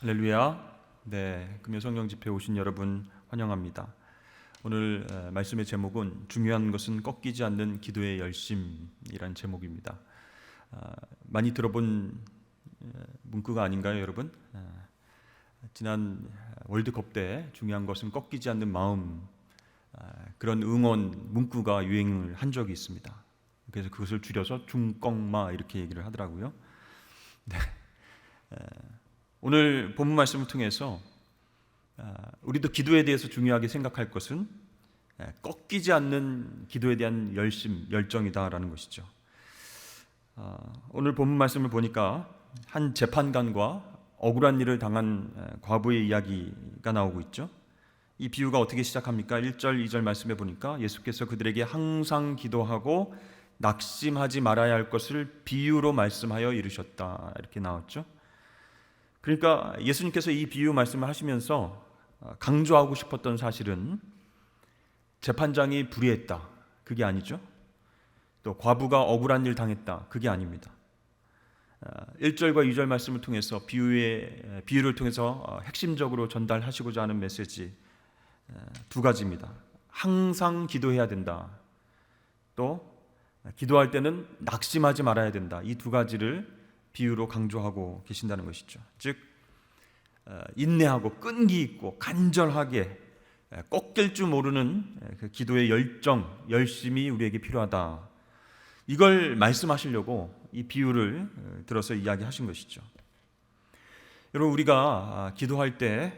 할렐루야. 네, 금요 성령 집회 오신 여러분 환영합니다. 오늘 말씀의 제목은 중요한 것은 꺾이지 않는 기도의 열심이란 제목입니다. 많이 들어본 문구가 아닌가요, 여러분? 지난 월드컵 때 중요한 것은 꺾이지 않는 마음, 그런 응원 문구가 유행을 한 적이 있습니다. 그래서 그것을 줄여서 중꺾마 이렇게 얘기를 하더라고요. 네. 오늘 본문 말씀을 통해서 우리도 기도에 대해서 중요하게 생각할 것은 꺾이지 않는 기도에 대한 열정이다라는 것이죠. 오늘 본문 말씀을 보니까 한 재판관과 억울한 일을 당한 과부의 이야기가 나오고 있죠. 이 비유가 어떻게 시작합니까? 1절, 2절 말씀에 보니까 예수께서 그들에게 항상 기도하고 낙심하지 말아야 할 것을 비유로 말씀하여 이르셨다, 이렇게 나왔죠. 그러니까 예수님께서 이 비유 말씀을 하시면서 강조하고 싶었던 사실은 재판장이 불의했다, 그게 아니죠. 또 과부가 억울한 일 당했다, 그게 아닙니다. 1절과 2절 말씀을 통해서 비유를 통해서 핵심적으로 전달하시고자 하는 메시지 두 가지입니다. 항상 기도해야 된다, 또 기도할 때는 낙심하지 말아야 된다. 이 두 가지를 비유로 강조하고 계신다는 것이죠. 즉 인내하고 끈기 있고 간절하게 꺾일 줄 모르는 그 기도의 열심이 우리에게 필요하다. 이걸 말씀하시려고 이 비유를 들어서 이야기하신 것이죠. 여러분, 우리가 기도할 때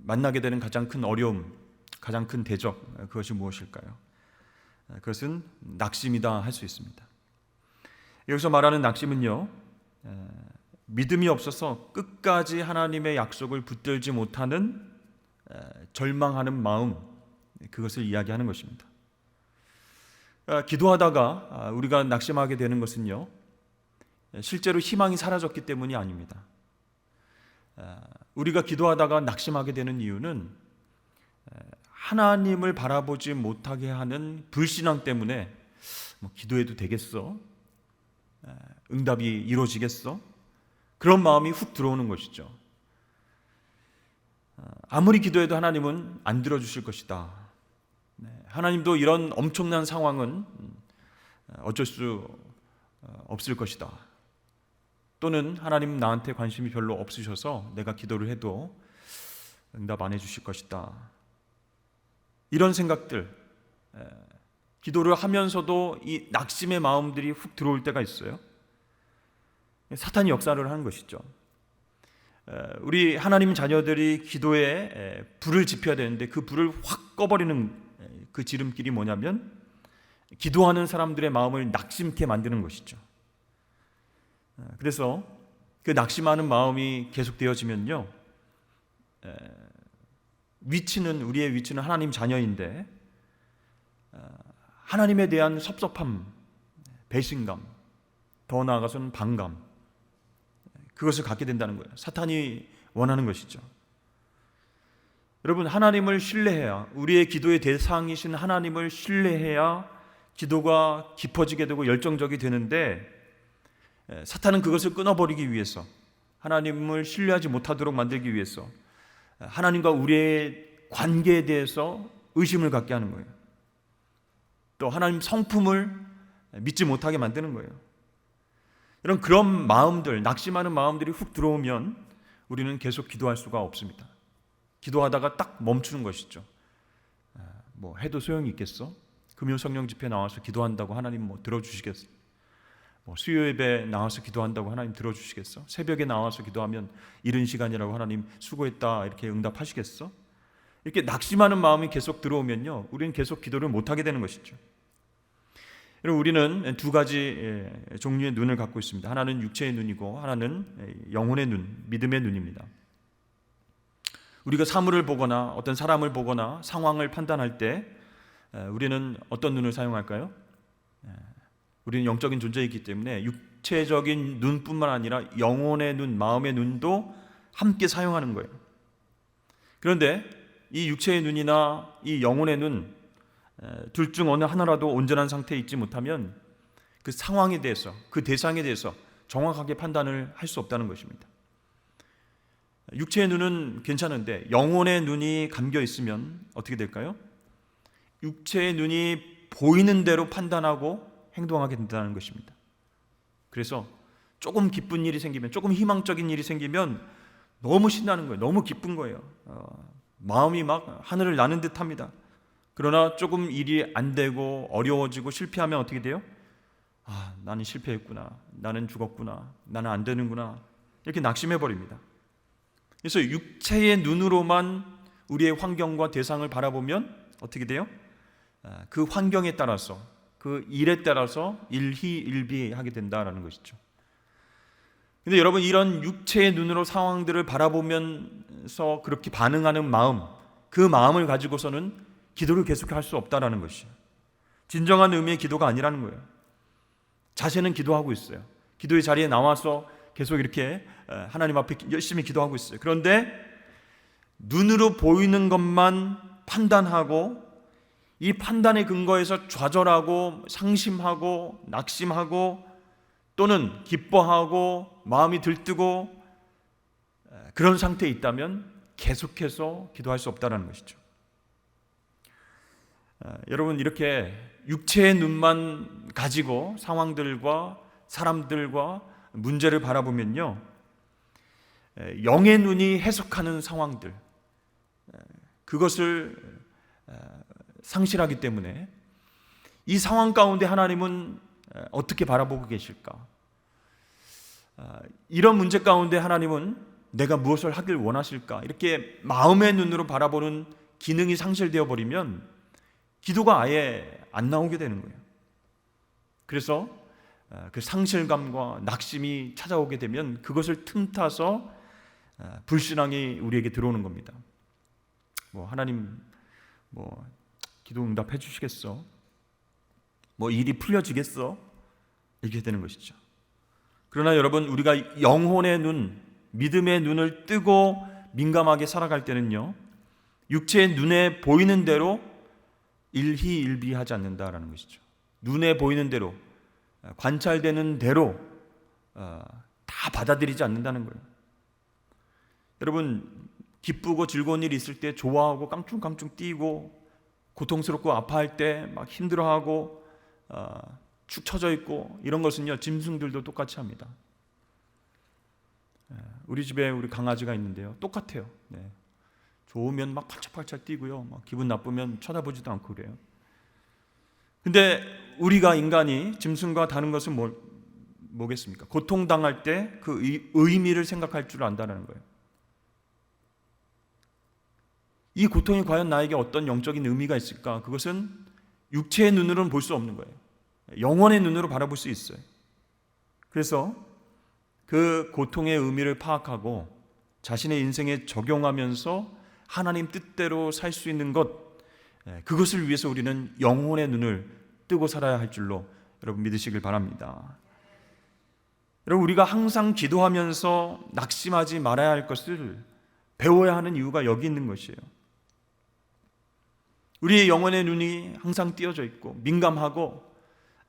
만나게 되는 가장 큰 어려움, 가장 큰 대적, 그것이 무엇일까요? 그것은 낙심이다 할 수 있습니다. 여기서 말하는 낙심은요, 믿음이 없어서 끝까지 하나님의 약속을 붙들지 못하는 절망하는 마음, 그것을 이야기하는 것입니다. 기도하다가 우리가 낙심하게 되는 것은요, 실제로 희망이 사라졌기 때문이 아닙니다. 우리가 기도하다가 낙심하게 되는 이유는 하나님을 바라보지 못하게 하는 불신앙 때문에 기도해도 되겠어? 응답이 이루어지겠어? 그런 마음이 훅 들어오는 것이죠. 아무리 기도해도 하나님은 안 들어주실 것이다. 하나님도 이런 엄청난 상황은 어쩔 수 없을 것이다. 또는 하나님 나한테 관심이 별로 없으셔서 내가 기도를 해도 응답 안 해주실 것이다. 이런 생각들, 기도를 하면서도 이 낙심의 마음들이 훅 들어올 때가 있어요. 사탄이 역사를 하는 것이죠. 우리 하나님 자녀들이 기도에 불을 지펴야 되는데 그 불을 확 꺼버리는 그 지름길이 뭐냐면 기도하는 사람들의 마음을 낙심케 만드는 것이죠. 그래서 그 낙심하는 마음이 계속되어지면요, 우리의 위치는 하나님 자녀인데 하나님에 대한 섭섭함, 배신감, 더 나아가서는 반감, 그것을 갖게 된다는 거예요. 사탄이 원하는 것이죠. 여러분, 하나님을 신뢰해야, 우리의 기도의 대상이신 하나님을 신뢰해야 기도가 깊어지게 되고 열정적이 되는데, 사탄은 그것을 끊어버리기 위해서, 하나님을 신뢰하지 못하도록 만들기 위해서 하나님과 우리의 관계에 대해서 의심을 갖게 하는 거예요. 또 하나님 성품을 믿지 못하게 만드는 거예요. 그런 마음들, 낙심하는 마음들이 훅 들어오면 우리는 계속 기도할 수가 없습니다. 기도하다가 딱 멈추는 것이죠. 해도 소용이 있겠어? 금요 성령 집회 나와서 기도한다고 하나님 들어주시겠어? 수요 예배 나와서 기도한다고 하나님 들어주시겠어? 새벽에 나와서 기도하면 이른 시간이라고 하나님 수고했다 이렇게 응답하시겠어? 이렇게 낙심하는 마음이 계속 들어오면요, 우리는 계속 기도를 못하게 되는 것이죠. 여러분, 우리는 두 가지 종류의 눈을 갖고 있습니다. 하나는 육체의 눈이고 하나는 영혼의 눈, 믿음의 눈입니다. 우리가 사물을 보거나 어떤 사람을 보거나 상황을 판단할 때 우리는 어떤 눈을 사용할까요? 우리는 영적인 존재이기 때문에 육체적인 눈뿐만 아니라 영혼의 눈, 마음의 눈도 함께 사용하는 거예요. 그런데 이 육체의 눈이나 이 영혼의 눈, 둘 중 어느 하나라도 온전한 상태에 있지 못하면 그 상황에 대해서, 그 대상에 대해서 정확하게 판단을 할 수 없다는 것입니다. 육체의 눈은 괜찮은데 영혼의 눈이 감겨 있으면 어떻게 될까요? 육체의 눈이 보이는 대로 판단하고 행동하게 된다는 것입니다. 그래서 조금 기쁜 일이 생기면, 조금 희망적인 일이 생기면 너무 신나는 거예요. 너무 기쁜 거예요. 마음이 막 하늘을 나는 듯 합니다. 그러나 조금 일이 안 되고 어려워지고 실패하면 어떻게 돼요? 나는 실패했구나. 나는 죽었구나. 나는 안 되는구나. 이렇게 낙심해 버립니다. 그래서 육체의 눈으로만 우리의 환경과 대상을 바라보면 어떻게 돼요? 그 환경에 따라서, 그 일에 따라서 일희일비하게 된다는 것이죠. 근데 여러분, 이런 육체의 눈으로 상황들을 바라보면서 그렇게 반응하는 마음, 그 마음을 가지고서는 기도를 계속할 수 없다는 것이에요. 진정한 의미의 기도가 아니라는 거예요. 자신은 기도하고 있어요. 기도의 자리에 나와서 계속 이렇게 하나님 앞에 열심히 기도하고 있어요. 그런데 눈으로 보이는 것만 판단하고, 이 판단의 근거에서 좌절하고 상심하고 낙심하고 또는 기뻐하고 마음이 들뜨고 그런 상태에 있다면 계속해서 기도할 수 없다는 것이죠. 여러분, 이렇게 육체의 눈만 가지고 상황들과 사람들과 문제를 바라보면요, 영의 눈이 해석하는 상황들, 그것을 상실하기 때문에 이 상황 가운데 하나님은 어떻게 바라보고 계실까? 이런 문제 가운데 하나님은 내가 무엇을 하길 원하실까? 이렇게 마음의 눈으로 바라보는 기능이 상실되어 버리면 기도가 아예 안 나오게 되는 거예요. 그래서 그 상실감과 낙심이 찾아오게 되면 그것을 틈타서 불신앙이 우리에게 들어오는 겁니다. 하나님 기도 응답해 주시겠어? 일이 풀려지겠어? 이렇게 되는 것이죠. 그러나 여러분, 우리가 영혼의 눈, 믿음의 눈을 뜨고 민감하게 살아갈 때는요, 육체의 눈에 보이는 대로 일희일비하지 않는다라는 것이죠. 눈에 보이는 대로, 관찰되는 대로 다 받아들이지 않는다는 거예요. 여러분, 기쁘고 즐거운 일이 있을 때 좋아하고 깡충깡충 뛰고, 고통스럽고 아파할 때 막 힘들어하고 축 처져 있고, 이런 것은요, 짐승들도 똑같이 합니다. 우리 집에 우리 강아지가 있는데요, 똑같아요. 좋으면 막 팔짝팔짝 뛰고요, 막 기분 나쁘면 쳐다보지도 않고 그래요. 근데 우리가 인간이 짐승과 다른 것은 뭐겠습니까? 고통당할 때 그 의미를 생각할 줄 안다는 거예요. 이 고통이 과연 나에게 어떤 영적인 의미가 있을까? 그것은 육체의 눈으로는 볼 수 없는 거예요. 영혼의 눈으로 바라볼 수 있어요. 그래서 그 고통의 의미를 파악하고 자신의 인생에 적용하면서 하나님 뜻대로 살 수 있는 것, 그것을 위해서 우리는 영혼의 눈을 뜨고 살아야 할 줄로 여러분 믿으시길 바랍니다. 여러분, 우리가 항상 기도하면서 낙심하지 말아야 할 것을 배워야 하는 이유가 여기 있는 것이에요. 우리의 영혼의 눈이 항상 띄어져 있고 민감하고,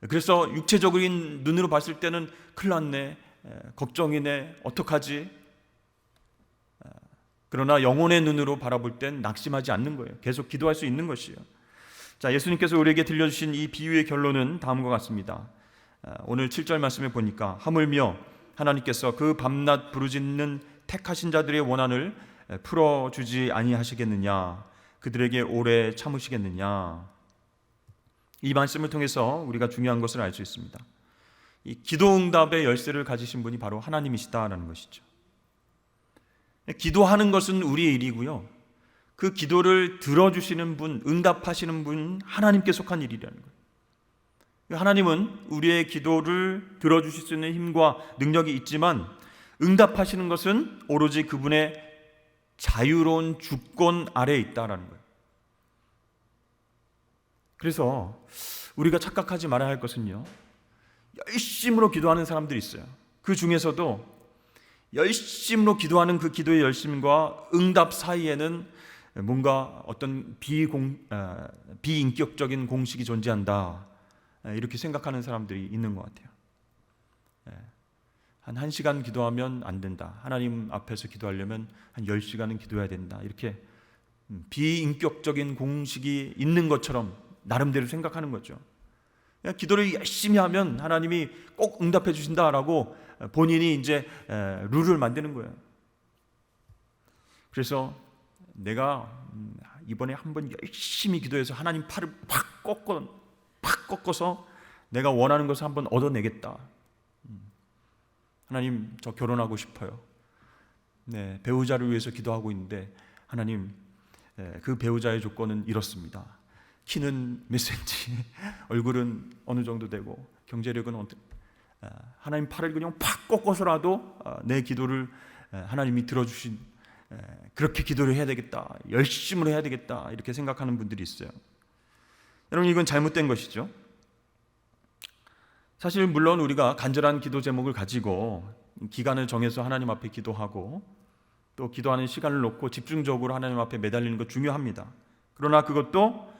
그래서 육체적인 눈으로 봤을 때는 큰일 났네, 걱정이네, 어떡하지? 그러나 영혼의 눈으로 바라볼 땐 낙심하지 않는 거예요. 계속 기도할 수 있는 것이에요. 자, 예수님께서 우리에게 들려주신 이 비유의 결론은 다음과 같습니다. 오늘 7절 말씀에 보니까 하물며 하나님께서 그 밤낮 부르짖는 택하신 자들의 원한을 풀어주지 아니하시겠느냐, 그들에게 오래 참으시겠느냐. 이 말씀을 통해서 우리가 중요한 것을 알 수 있습니다. 이 기도응답의 열쇠를 가지신 분이 바로 하나님이시다라는 것이죠. 기도하는 것은 우리의 일이고요, 그 기도를 들어주시는 분, 응답하시는 분, 하나님께 속한 일이라는 거예요. 하나님은 우리의 기도를 들어주실 수 있는 힘과 능력이 있지만 응답하시는 것은 오로지 그분의 자유로운 주권 아래에 있다라는 거예요. 그래서 우리가 착각하지 말아야 할 것은요, 열심으로 기도하는 사람들이 있어요. 그 중에서도 열심으로 기도하는 그 기도의 열심과 응답 사이에는 뭔가 어떤 비인격적인 공식이 존재한다, 이렇게 생각하는 사람들이 있는 것 같아요. 한 1시간 기도하면 안 된다. 하나님 앞에서 기도하려면 한 10시간은 기도해야 된다. 이렇게 비인격적인 공식이 있는 것처럼 나름대로 생각하는 거죠. 그냥 기도를 열심히 하면 하나님이 꼭 응답해 주신다라고 본인이 이제 룰을 만드는 거예요. 그래서 내가 이번에 한번 열심히 기도해서 하나님 팔을 팍 꺾어서 내가 원하는 것을 한번 얻어내겠다. 하나님, 저 결혼하고 싶어요. 네, 배우자를 위해서 기도하고 있는데 하나님, 그 배우자의 조건은 이렇습니다. 키는 몇 센치, 얼굴은 어느 정도 되고 경제력은 하나님 팔을 그냥 팍 꺾어서라도 내 기도를 하나님이 들어주신, 그렇게 기도를 해야 되겠다, 열심으로 해야 되겠다, 이렇게 생각하는 분들이 있어요. 여러분, 이건 잘못된 것이죠. 사실 물론 우리가 간절한 기도 제목을 가지고 기간을 정해서 하나님 앞에 기도하고 또 기도하는 시간을 놓고 집중적으로 하나님 앞에 매달리는 것 중요합니다. 그러나 그것도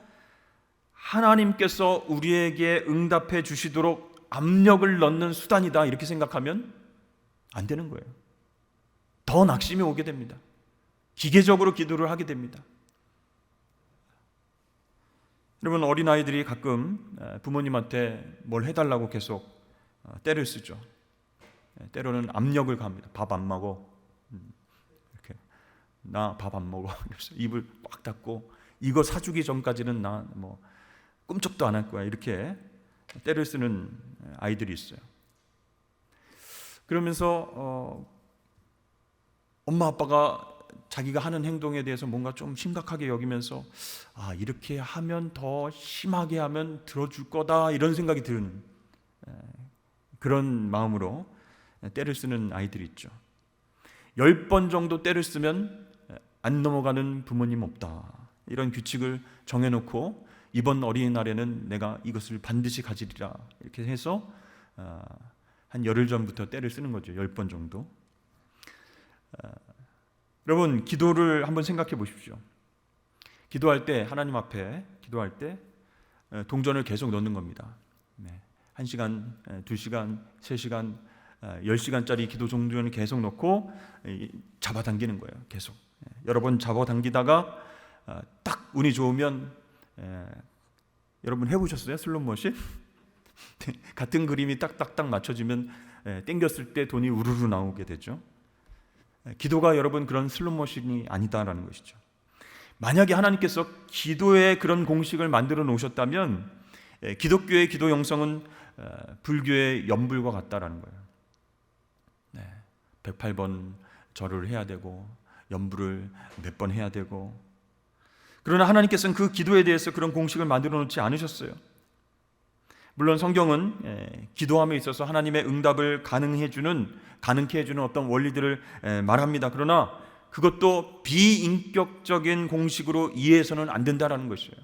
하나님께서 우리에게 응답해 주시도록 압력을 넣는 수단이다, 이렇게 생각하면 안 되는 거예요. 더 낙심이 오게 됩니다. 기계적으로 기도를 하게 됩니다. 여러분, 어린아이들이 가끔 부모님한테 뭘 해달라고 계속 때를 쓰죠. 때로는 압력을 가합니다. 밥 안 먹어. 이렇게, 나 밥 안 먹어. 입을 꽉 닫고 이거 사주기 전까지는 나 뭐 꿈쩍도 안 할 거야. 이렇게 때를 쓰는 아이들이 있어요. 그러면서 엄마 아빠가 자기가 하는 행동에 대해서 뭔가 좀 심각하게 여기면서 이렇게 하면, 더 심하게 하면 들어줄 거다, 이런 생각이 드는 그런 마음으로 때를 쓰는 아이들이 있죠. 10번 정도 때를 쓰면 안 넘어가는 부모님 없다, 이런 규칙을 정해놓고 이번 어린이날에는 내가 이것을 반드시 가지리라, 이렇게 해서 한 열흘 전부터 때를 쓰는 거죠. 10번 정도. 여러분, 기도를 한번 생각해 보십시오. 기도할 때, 하나님 앞에 기도할 때 동전을 계속 넣는 겁니다. 1시간, 2시간, 3시간, 10시간짜리 기도 동전을 계속 넣고 잡아당기는 거예요. 계속 여러 번 잡아당기다가 딱 운이 좋으면, 여러분 해보셨어요? 슬롯모션? 같은 그림이 딱딱딱 맞춰지면 땡겼을 때 돈이 우르르 나오게 되죠. 기도가 여러분 그런 슬롯모션이 아니다라는 것이죠. 만약에 하나님께서 기도의 그런 공식을 만들어 놓으셨다면 기독교의 기도 영성은 불교의 연불과 같다라는 거예요. 108번 절을 해야 되고 연불을 몇 번 해야 되고, 그러나 하나님께서는 그 기도에 대해서 그런 공식을 만들어 놓지 않으셨어요. 물론 성경은 기도함에 있어서 하나님의 응답을 가능케 해주는 어떤 원리들을 말합니다. 그러나 그것도 비인격적인 공식으로 이해해서는 안 된다는 것이에요.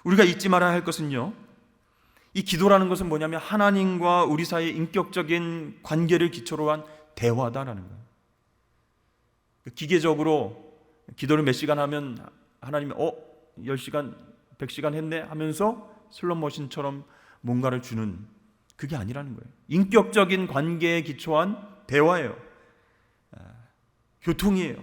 우리가 잊지 말아야 할 것은요, 이 기도라는 것은 뭐냐면 하나님과 우리 사이의 인격적인 관계를 기초로 한 대화다라는 거예요. 기계적으로 기도를 몇 시간 하면 하나님이 10시간, 100시간 했네 하면서 슬롯모션처럼 뭔가를 주는, 그게 아니라는 거예요. 인격적인 관계에 기초한 대화예요. 교통이에요.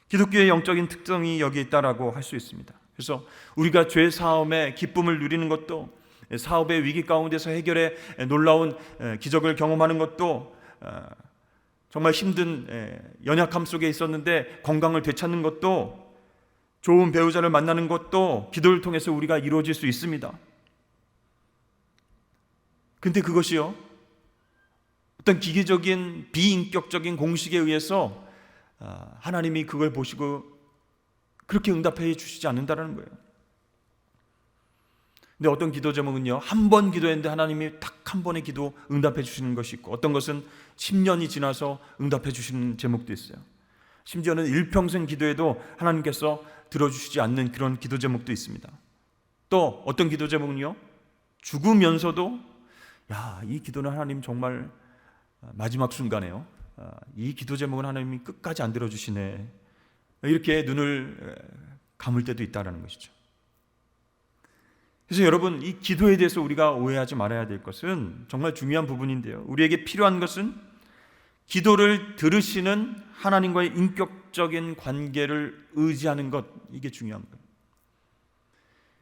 기독교의 영적인 특성이 여기에 있다라고 할 수 있습니다. 그래서 우리가 죄 사함의 기쁨을 누리는 것도, 사업의 위기 가운데서 해결의 놀라운 기적을 경험하는 것도, 정말 힘든 연약함 속에 있었는데 건강을 되찾는 것도, 좋은 배우자를 만나는 것도 기도를 통해서 우리가 이루어질 수 있습니다. 근데 그것이요, 어떤 기계적인 비인격적인 공식에 의해서 하나님이 그걸 보시고 그렇게 응답해 주시지 않는다는 거예요. 근데 어떤 기도 제목은요, 한 번 기도했는데 하나님이 딱 한 번의 기도 응답해 주시는 것이 있고, 어떤 것은 10년이 지나서 응답해 주시는 제목도 있어요. 심지어는 일평생 기도해도 하나님께서 들어주시지 않는 그런 기도 제목도 있습니다. 또 어떤 기도 제목은요, 죽으면서도 이 기도는 하나님 정말 마지막 순간에요, 이 기도 제목은 하나님이 끝까지 안 들어주시네, 이렇게 눈을 감을 때도 있다는 것이죠. 그래서 여러분, 이 기도에 대해서 우리가 오해하지 말아야 될 것은 정말 중요한 부분인데요, 우리에게 필요한 것은 기도를 들으시는 하나님과의 인격적인 관계를 의지하는 것, 이게 중요한 거예요.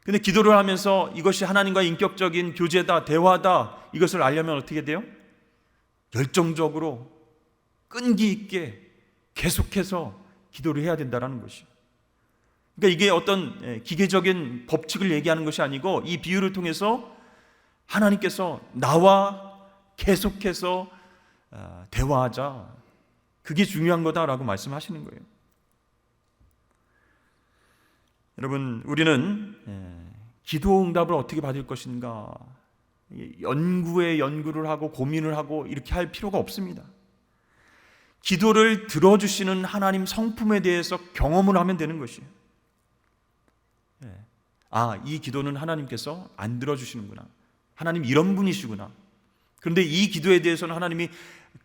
근데 기도를 하면서 이것이 하나님과의 인격적인 교제다, 대화다, 이것을 알려면 어떻게 돼요? 열정적으로 끈기 있게 계속해서 기도를 해야 된다는 것이죠. 그러니까 이게 어떤 기계적인 법칙을 얘기하는 것이 아니고, 이 비유를 통해서 하나님께서 나와 계속해서 대화하자, 그게 중요한 거다라고 말씀하시는 거예요. 여러분, 우리는 기도 응답을 어떻게 받을 것인가 연구에 연구를 하고 고민을 하고 이렇게 할 필요가 없습니다. 기도를 들어주시는 하나님 성품에 대해서 경험을 하면 되는 것이에요. 이 기도는 하나님께서 안 들어주시는구나, 하나님 이런 분이시구나. 그런데 이 기도에 대해서는 하나님이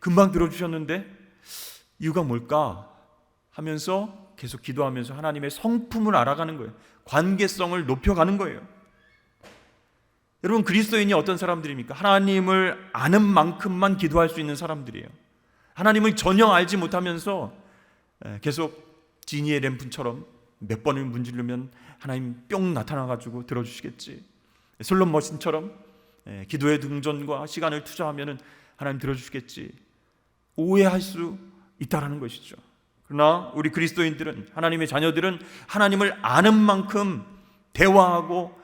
금방 들어주셨는데 이유가 뭘까 하면서 계속 기도하면서 하나님의 성품을 알아가는 거예요. 관계성을 높여가는 거예요. 여러분, 그리스도인이 어떤 사람들입니까? 하나님을 아는 만큼만 기도할 수 있는 사람들이에요. 하나님을 전혀 알지 못하면서 계속 지니의 램프처럼 몇 번을 문지르면 하나님 뿅 나타나가지고 들어주시겠지, 슬롯 머신처럼 기도의 등전과 시간을 투자하면 하나님 들어주시겠지, 오해할 수 있다는 것이죠. 그러나 우리 그리스도인들은, 하나님의 자녀들은 하나님을 아는 만큼 대화하고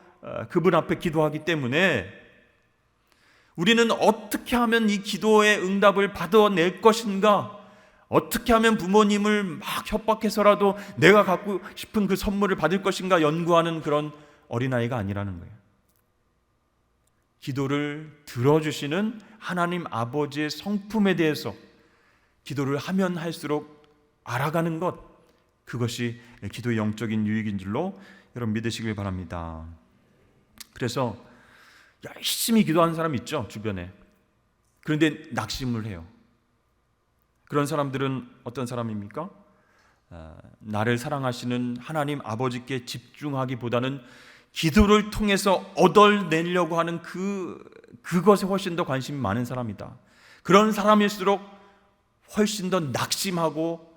그분 앞에 기도하기 때문에 우리는 어떻게 하면 이 기도의 응답을 받아낼 것인가, 어떻게 하면 부모님을 막 협박해서라도 내가 갖고 싶은 그 선물을 받을 것인가 연구하는 그런 어린아이가 아니라는 거예요. 기도를 들어주시는 하나님 아버지의 성품에 대해서 기도를 하면 할수록 알아가는 것, 그것이 기도의 영적인 유익인 줄로 여러분 믿으시길 바랍니다. 그래서 열심히 기도하는 사람 있죠, 주변에. 그런데 낙심을 해요. 그런 사람들은 어떤 사람입니까? 나를 사랑하시는 하나님 아버지께 집중하기보다는 기도를 통해서 얻어내려고 하는 그것에 훨씬 더 관심이 많은 사람이다. 그런 사람일수록 훨씬 더 낙심하고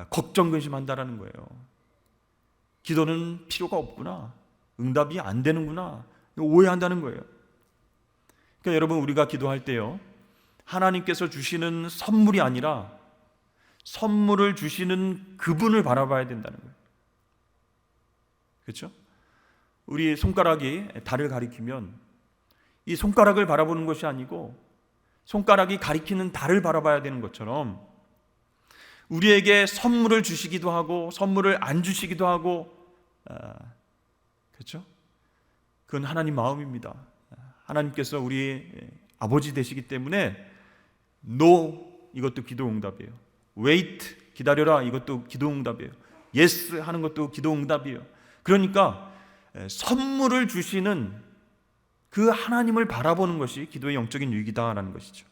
걱정 근심한다라는 거예요. 기도는 필요가 없구나, 응답이 안 되는구나, 오해한다는 거예요. 그러니까 여러분, 우리가 기도할 때요, 하나님께서 주시는 선물이 아니라 선물을 주시는 그분을 바라봐야 된다는 거예요. 그렇죠? 우리 손가락이 달을 가리키면 이 손가락을 바라보는 것이 아니고 손가락이 가리키는 달을 바라봐야 되는 것처럼, 우리에게 선물을 주시기도 하고 선물을 안 주시기도 하고, 그렇죠? 그건 하나님 마음입니다. 하나님께서 우리 아버지 되시기 때문에 No, 이것도 기도 응답이에요. Wait, 기다려라, 이것도 기도 응답이에요. Yes 하는 것도 기도 응답이에요. 그러니까 선물을 주시는 그 하나님을 바라보는 것이 기도의 영적인 유익이다라는 것이죠.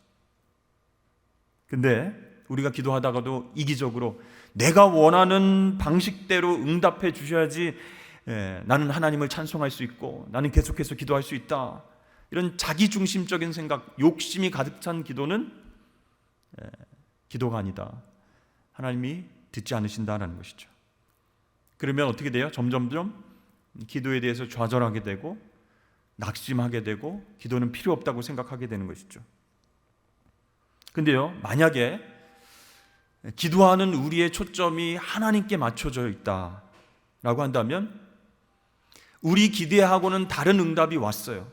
근데 우리가 기도하다가도 이기적으로 내가 원하는 방식대로 응답해 주셔야지 나는 하나님을 찬송할 수 있고 나는 계속해서 기도할 수 있다, 이런 자기중심적인 생각, 욕심이 가득 찬 기도는 기도가 아니다. 하나님이 듣지 않으신다는 것이죠. 그러면 어떻게 돼요? 점점점 기도에 대해서 좌절하게 되고 낙심하게 되고 기도는 필요 없다고 생각하게 되는 것이죠. 근데요, 만약에 기도하는 우리의 초점이 하나님께 맞춰져 있다라고 한다면, 우리 기대하고는 다른 응답이 왔어요.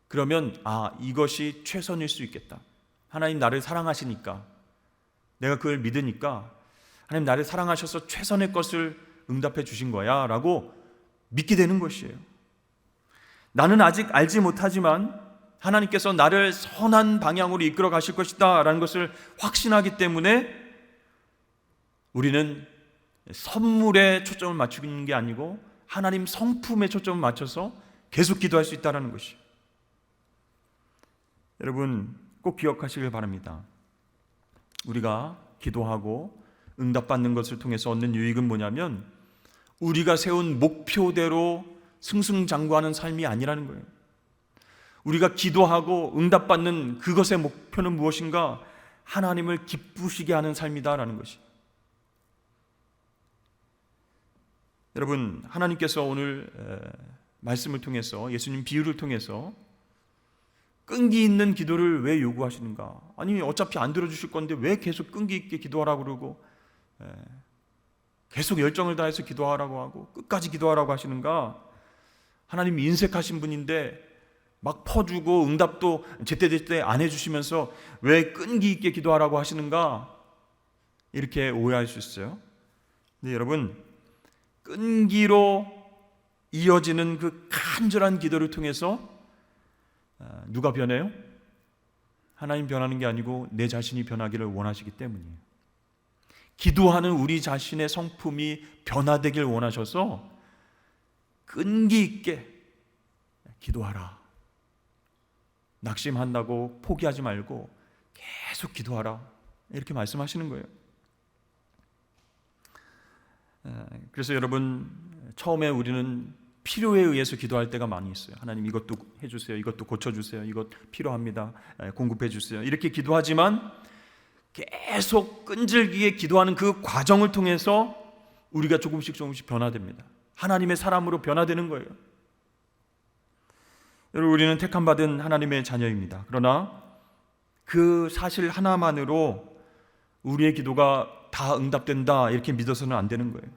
그러면 이것이 최선일 수 있겠다. 하나님 나를 사랑하시니까, 내가 그걸 믿으니까 하나님 나를 사랑하셔서 최선의 것을 응답해 주신 거야 라고 믿게 되는 것이에요. 나는 아직 알지 못하지만 하나님께서 나를 선한 방향으로 이끌어 가실 것이다 라는 것을 확신하기 때문에 우리는 선물에 초점을 맞추는 게 아니고 하나님 성품에 초점을 맞춰서 계속 기도할 수 있다는 것이에요. 여러분 꼭 기억하시길 바랍니다. 우리가 기도하고 응답받는 것을 통해서 얻는 유익은 뭐냐면, 우리가 세운 목표대로 승승장구하는 삶이 아니라는 거예요. 우리가 기도하고 응답받는 그것의 목표는 무엇인가? 하나님을 기쁘시게 하는 삶이다라는 것이. 여러분, 하나님께서 오늘 말씀을 통해서, 예수님 비유를 통해서 끈기 있는 기도를 왜 요구하시는가? 아니, 어차피 안 들어주실 건데 왜 계속 끈기 있게 기도하라고 그러고 계속 열정을 다해서 기도하라고 하고 끝까지 기도하라고 하시는가? 하나님이 인색하신 분인데 막 퍼주고 응답도 제때제때 안 해주시면서 왜 끈기 있게 기도하라고 하시는가? 이렇게 오해할 수 있어요. 근데 여러분, 끈기로 이어지는 그 간절한 기도를 통해서 누가 변해요? 하나님 변하는 게 아니고 내 자신이 변하기를 원하시기 때문이에요. 기도하는 우리 자신의 성품이 변화되길 원하셔서 끈기 있게 기도하라. 낙심한다고 포기하지 말고 계속 기도하라. 이렇게 말씀하시는 거예요. 그래서 여러분, 처음에 우리는 필요에 의해서 기도할 때가 많이 있어요. 하나님 이것도 해주세요. 이것도 고쳐주세요. 이것 필요합니다. 공급해 주세요. 이렇게 기도하지만 계속 끈질기게 기도하는 그 과정을 통해서 우리가 조금씩 변화됩니다. 하나님의 사람으로 변화되는 거예요. 여러분, 우리는 택함받은 하나님의 자녀입니다. 그러나 그 사실 하나만으로 우리의 기도가 다 응답된다 이렇게 믿어서는 안 되는 거예요.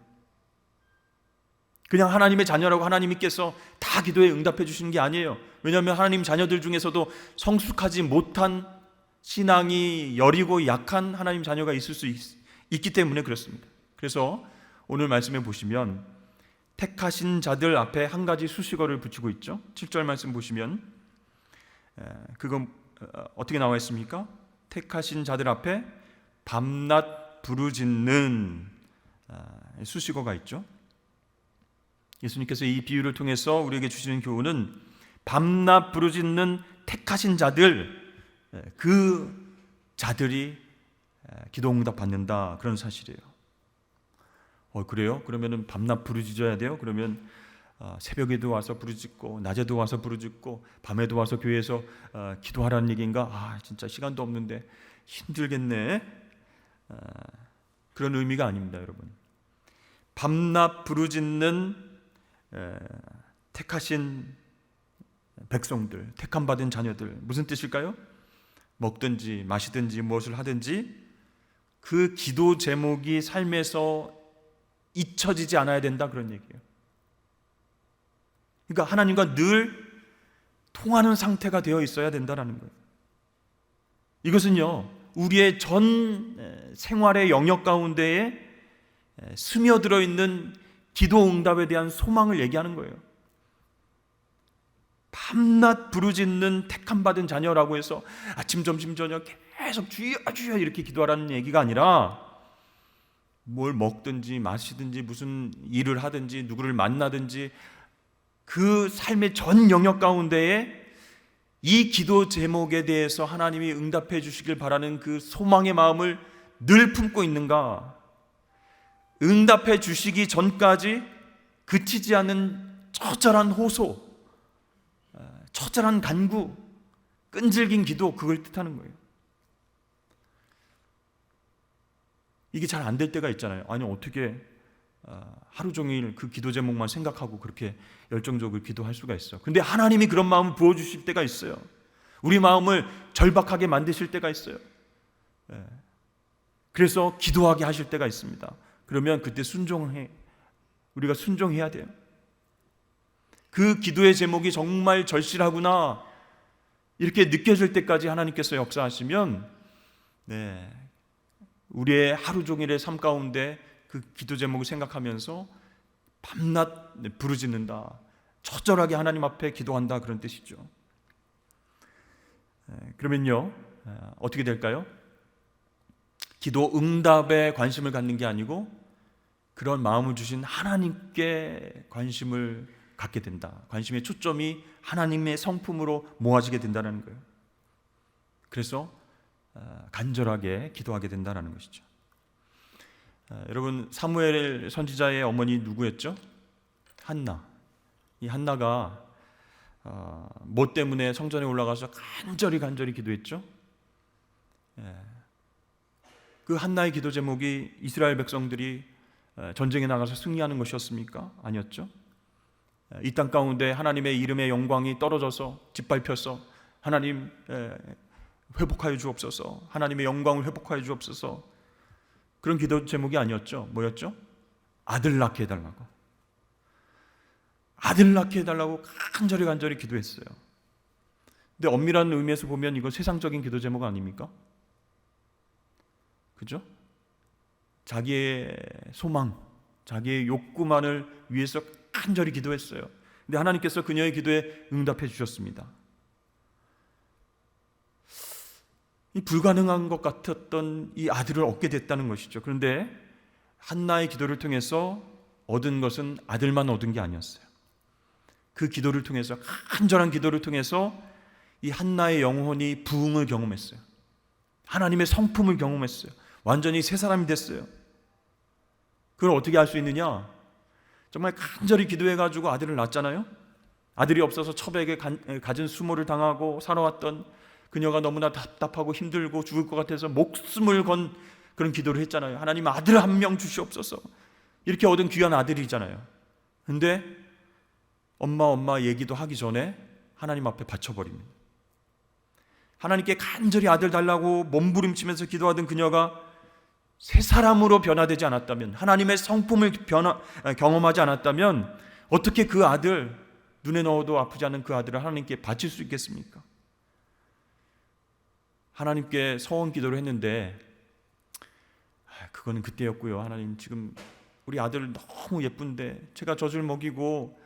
그냥 하나님의 자녀라고 하나님께서 다 기도에 응답해 주시는 게 아니에요. 왜냐하면 하나님 자녀들 중에서도 성숙하지 못한 신앙이 여리고 약한 하나님 자녀가 있을 수 있기 때문에 그렇습니다. 그래서 오늘 말씀에 보시면 택하신 자들 앞에 한 가지 수식어를 붙이고 있죠. 7절 말씀 보시면 그건 어떻게 나와 있습니까? 택하신 자들 앞에 밤낮 부르짖는 수식어가 있죠. 예수님께서 이 비유를 통해서 우리에게 주시는 교훈은 밤낮 부르짖는 택하신 자들, 그 자들이 기도 응답 받는다, 그런 사실이에요. 그래요? 그러면은 밤낮 부르짖어야 돼요? 그러면 새벽에도 와서 부르짖고 낮에도 와서 부르짖고 밤에도 와서 교회에서 기도하라는 얘기인가? 진짜 시간도 없는데 힘들겠네. 그런 의미가 아닙니다, 여러분. 밤낮 부르짖는 택하신 백성들, 택함받은 자녀들, 무슨 뜻일까요? 먹든지 마시든지 무엇을 하든지 그 기도 제목이 삶에서 잊혀지지 않아야 된다, 그런 얘기예요. 그러니까 하나님과 늘 통하는 상태가 되어 있어야 된다는 거예요. 이것은요, 우리의 전 생활의 영역 가운데에 스며들어 있는 기도 응답에 대한 소망을 얘기하는 거예요. 밤낮 부르짖는 택함받은 자녀라고 해서 아침, 점심, 저녁 계속 주여 주여 이렇게 기도하라는 얘기가 아니라 뭘 먹든지 마시든지 무슨 일을 하든지 누구를 만나든지 그 삶의 전 영역 가운데에 이 기도 제목에 대해서 하나님이 응답해 주시길 바라는 그 소망의 마음을 늘 품고 있는가? 응답해 주시기 전까지 그치지 않는 처절한 호소, 처절한 간구, 끈질긴 기도, 그걸 뜻하는 거예요. 이게 잘 안 될 때가 있잖아요. 아니, 어떻게 하루 종일 그 기도 제목만 생각하고 그렇게 열정적으로 기도할 수가 있어. 근데 하나님이 그런 마음을 부어주실 때가 있어요. 우리 마음을 절박하게 만드실 때가 있어요. 그래서 기도하게 하실 때가 있습니다. 그러면 그때 우리가 순종해야 돼요. 그 기도의 제목이 정말 절실하구나 이렇게 느껴질 때까지 하나님께서 역사하시면 우리의 하루 종일의 삶 가운데 그 기도 제목을 생각하면서 밤낮 부르짖는다, 처절하게 하나님 앞에 기도한다, 그런 뜻이죠. 그러면요, 어떻게 될까요? 기도 응답에 관심을 갖는 게 아니고 그런 마음을 주신 하나님께 관심을 갖게 된다. 관심의 초점이 하나님의 성품으로 모아지게 된다는 거예요. 그래서 간절하게 기도하게 된다는 것이죠. 여러분, 사무엘 선지자의 어머니 누구였죠? 한나. 이 한나가 뭐 때문에 성전에 올라가서 간절히 기도했죠? 그 한나의 기도 제목이 이스라엘 백성들이 전쟁에 나가서 승리하는 것이었습니까? 아니었죠. 이 땅 가운데 하나님의 이름의 영광이 떨어져서 짓밟혀서 하나님 회복하여 주옵소서, 하나님의 영광을 회복하여 주옵소서, 그런 기도 제목이 아니었죠. 뭐였죠? 아들 낳게 해달라고, 아들 낳게 해달라고 간절히 기도했어요. 근데 엄밀한 의미에서 보면 이건 세상적인 기도 제목 아닙니까? 그죠? 자기의 소망, 자기의 욕구만을 위해서 간절히 기도했어요. 근데 하나님께서 그녀의 기도에 응답해 주셨습니다. 이 불가능한 것 같았던 이 아들을 얻게 됐다는 것이죠. 그런데 한나의 기도를 통해서 얻은 것은 아들만 얻은 게 아니었어요. 그 기도를 통해서, 간절한 기도를 통해서 이 한나의 영혼이 부흥을 경험했어요. 하나님의 성품을 경험했어요. 완전히 새 사람이 됐어요. 그걸 어떻게 알 수 있느냐? 정말 간절히 기도해가지고 아들을 낳았잖아요. 아들이 없어서 첩에게 갖은 수모를 당하고 살아왔던 그녀가 너무나 답답하고 힘들고 죽을 것 같아서 목숨을 건 그런 기도를 했잖아요. 하나님, 아들 한 명 주시옵소서. 이렇게 얻은 귀한 아들이잖아요. 근데 엄마 얘기도 하기 전에 하나님 앞에 바쳐버립니다. 하나님께 간절히 아들 달라고 몸부림치면서 기도하던 그녀가 새 사람으로 변화되지 않았다면, 하나님의 성품을 경험하지 않았다면 어떻게 그 아들, 눈에 넣어도 아프지 않은 그 아들을 하나님께 바칠 수 있겠습니까? 하나님께 서원 기도를 했는데 그거는 그때였고요. 하나님, 지금 우리 아들 너무 예쁜데 제가 젖을 먹이고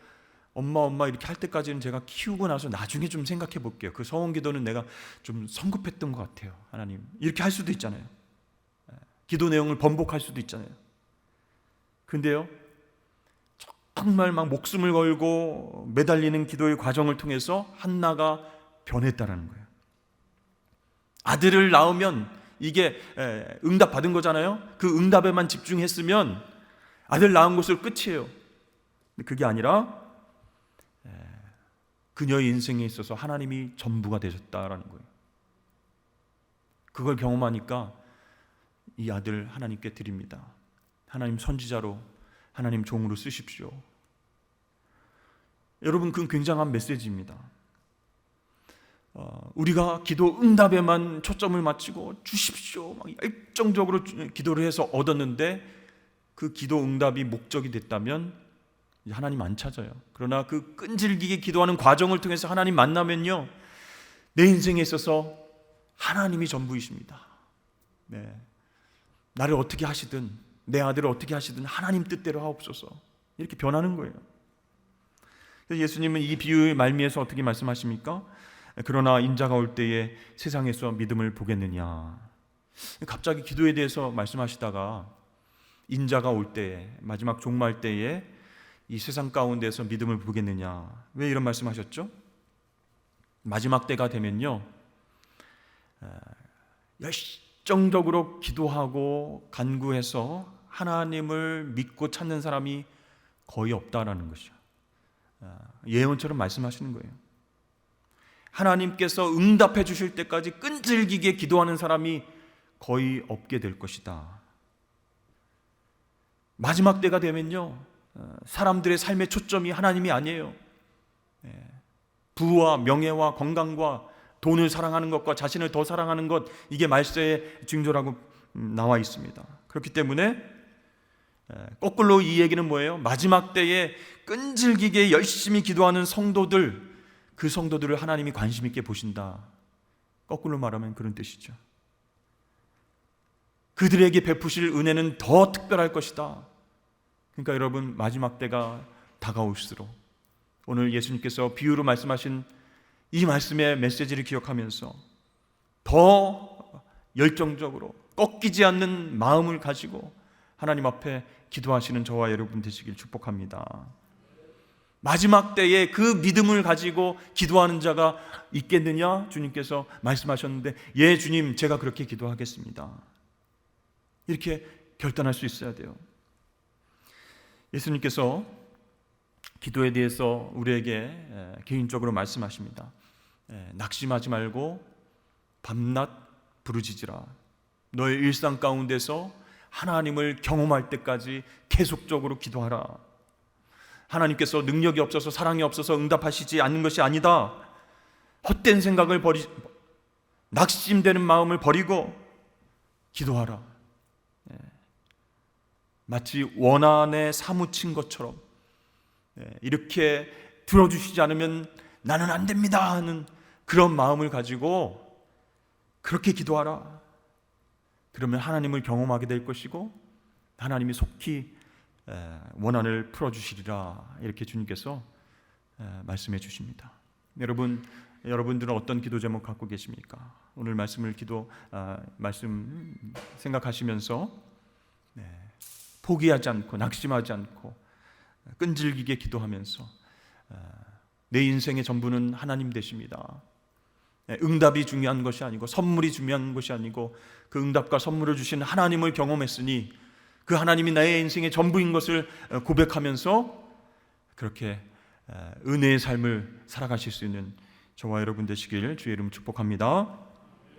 엄마 이렇게 할 때까지는 제가 키우고 나서 나중에 좀 생각해 볼게요. 그 서원 기도는 내가 좀 성급했던 것 같아요. 하나님, 이렇게 할 수도 있잖아요. 기도 내용을 번복할 수도 있잖아요. 근데요, 정말 막 목숨을 걸고 매달리는 기도의 과정을 통해서 한나가 변했다라는 거예요. 아들을 낳으면 이게 응답 받은 거잖아요. 그 응답에만 집중했으면 아들 낳은 것으로 끝이에요. 근데 그게 아니라 그녀의 인생에 있어서 하나님이 전부가 되셨다라는 거예요. 그걸 경험하니까 이 아들 하나님께 드립니다. 하나님 선지자로, 하나님 종으로 쓰십시오. 여러분, 그건 굉장한 메시지입니다. 우리가 기도 응답에만 초점을 맞추고 주십시오 막 열정적으로 기도를 해서 얻었는데 그 기도 응답이 목적이 됐다면 하나님 안 찾아요. 그러나 그 끈질기게 기도하는 과정을 통해서 하나님 만나면요, 내 인생에 있어서 하나님이 전부이십니다. 네. 나를 어떻게 하시든, 내 아들을 어떻게 하시든 하나님 뜻대로 하옵소서, 이렇게 변하는 거예요. 그래서 예수님은 이 비유의 말미에서 어떻게 말씀하십니까? 그러나 인자가 올 때에 세상에서 믿음을 보겠느냐. 갑자기 기도에 대해서 말씀하시다가 인자가 올 때에, 마지막 종말 때에 이 세상 가운데서 믿음을 보겠느냐, 왜 이런 말씀하셨죠? 마지막 때가 되면요, 열정적으로 기도하고 간구해서 하나님을 믿고 찾는 사람이 거의 없다라는 것이죠. 예언처럼 말씀하시는 거예요. 하나님께서 응답해 주실 때까지 끈질기게 기도하는 사람이 거의 없게 될 것이다. 마지막 때가 되면요, 사람들의 삶의 초점이 하나님이 아니에요. 부와 명예와 건강과 돈을 사랑하는 것과 자신을 더 사랑하는 것, 이게 말세의 징조라고 나와 있습니다. 그렇기 때문에 거꾸로 이 얘기는 뭐예요? 마지막 때에 끈질기게 열심히 기도하는 성도들, 그 성도들을 하나님이 관심 있게 보신다. 거꾸로 말하면 그런 뜻이죠. 그들에게 베푸실 은혜는 더 특별할 것이다. 그러니까 여러분, 마지막 때가 다가올수록 오늘 예수님께서 비유로 말씀하신 이 말씀의 메시지를 기억하면서 더 열정적으로 꺾이지 않는 마음을 가지고 하나님 앞에 기도하시는 저와 여러분 되시길 축복합니다. 마지막 때에 그 믿음을 가지고 기도하는 자가 있겠느냐? 주님께서 말씀하셨는데, 예 주님, 제가 그렇게 기도하겠습니다, 이렇게 결단할 수 있어야 돼요. 예수님께서 기도에 대해서 우리에게 개인적으로 말씀하십니다. 낙심하지 말고 밤낮 부르짖으라. 너의 일상 가운데서 하나님을 경험할 때까지 계속적으로 기도하라. 하나님께서 능력이 없어서 사랑이 없어서 응답하시지 않는 것이 아니다. 헛된 생각을 낙심되는 마음을 버리고 기도하라. 마치 원한에 사무친 것처럼 이렇게 들어주시지 않으면 나는 안 됩니다 하는 그런 마음을 가지고 그렇게 기도하라. 그러면 하나님을 경험하게 될 것이고 하나님이 속히 원한을 풀어주시리라. 이렇게 주님께서 말씀해 주십니다. 여러분들은 어떤 기도 제목 갖고 계십니까? 오늘 말씀 생각하시면서 포기하지 않고 낙심하지 않고 끈질기게 기도하면서 내 인생의 전부는 하나님 되십니다. 응답이 중요한 것이 아니고 선물이 중요한 것이 아니고 그 응답과 선물을 주신 하나님을 경험했으니 그 하나님이 나의 인생의 전부인 것을 고백하면서 그렇게 은혜의 삶을 살아가실 수 있는 저와 여러분 되시길 주의 이름으로 축복합니다.